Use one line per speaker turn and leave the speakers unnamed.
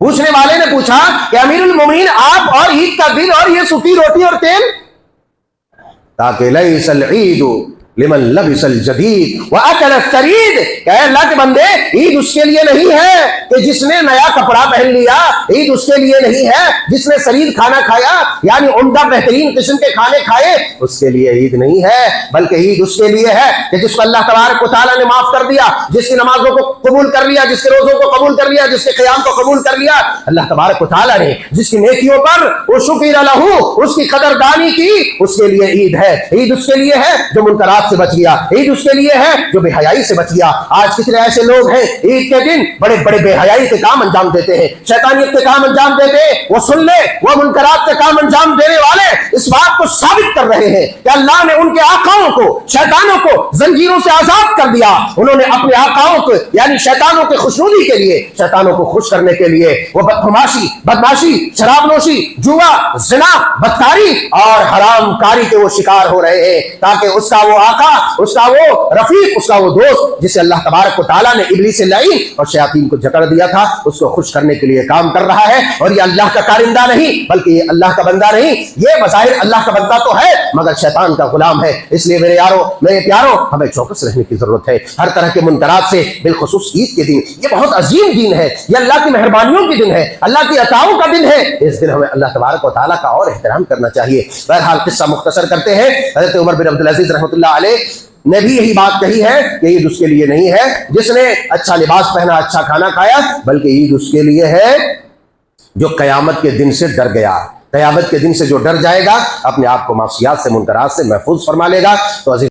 पूछने वाले ने पूछा कि अमीरुल मोमिनीन, आप और ईद का दिन और ये सूखी रोटी और तेल? ताकि लैसल ईद लिमन लबिसल जदीद व अकल सरीद, कहे अल्लाह के बंदे, ईद उसके लिए नहीं है कि जिसने नया कपड़ा पहन लिया, ईद उसके लिए नहीं है जिसने सरीद खाना खाया, यानी उम्दा बेहतरीन किस्म के खाने खाए, उसके लिए ईद नहीं है, बल्कि ईद उसके लिए है कि जिसको अल्लाह तबारक व तआला ने माफ कर दिया, जिसकी नमाजों को कबूल कर लिया, जिसके रोजों को कबूल कर लिया, जिसके क़याम को कबूल कर लिया, अल्लाह तबारक व तआला ने जिसकी नेकियों पर वो शुक्र लहू, उसकी कदरदानी की, उसके लिए ईद है। ईद उसके लिए है जो मुनकरात से बच गया, ईद उसके लिए है जो बेहयाई से बच गया। आज कितने ऐसे लोग हैं ईद के दिन बड़े बड़े बेहयाई के काम अंजाम देते हैं, शैतानियत के काम अंजाम देते हैं, वो सुन ले, वो मुनकरात के काम अंजाम देने वाले इस बात को साबित कर रहे हैं कि अल्लाह ने उनके आकाओं को, शैतानों को जंजीरों से आजाद कर दिया। उन्होंने अपने आकाओं को यानी शैतानों के खुशनुदी के लिए, शैतानों को खुश करने के लिए वो बदमाशी, शराबनोशी, जुआ, जिना, बदकारी और हरामकारी के वो शिकार हो रहे हैं, ताकि उसका वो आका, उसका वो रफीक, उसका वो दोस्त जिसे अल्लाह तबारक व तआला ने इब्लीस लईन और शयातीन को जकड़ दिया था, उसको खुश करने के लिए काम कर रहा है। और ये अल्लाह का कारिंदा नहीं, बल्कि ये अल्लाह का बंदा नहीं, ये बज़ाहिर अल्लाह का बंदा तो है मगर शैतान का गुलाम है। इसलिए मेरे यारों, मेरे प्यारों, हमें चौकस रहने की जरूरत है हर तरह के मुनकरात से, बिलखुसूस ईद के दिन। ये बहुत अजीम दिन है, ये अल्लाह की मेहरबानियों के दिन है, अल्लाह की अताओं का दिन है। इस दिन हमें अल्लाह तबारक व तआला का और एहतराम करना चाहिए। बहरहाल किस्सा मुख्तसर करते हैं, हज़रत उमर बिन अब्दुल अज़ीज़ रहमतुल्लाह अलैह ने भी यही बात कही है कि ईद उसके लिए नहीं है जिसने अच्छा लिबास पहना, अच्छा खाना खाया, बल्कि ईद उसके लिए है जो कयामत के दिन से डर गया। कयामत के दिन से जो डर जाएगा, अपने आप को मासियात से, मुनकरात से महफूज फरमा लेगा। तो अजीज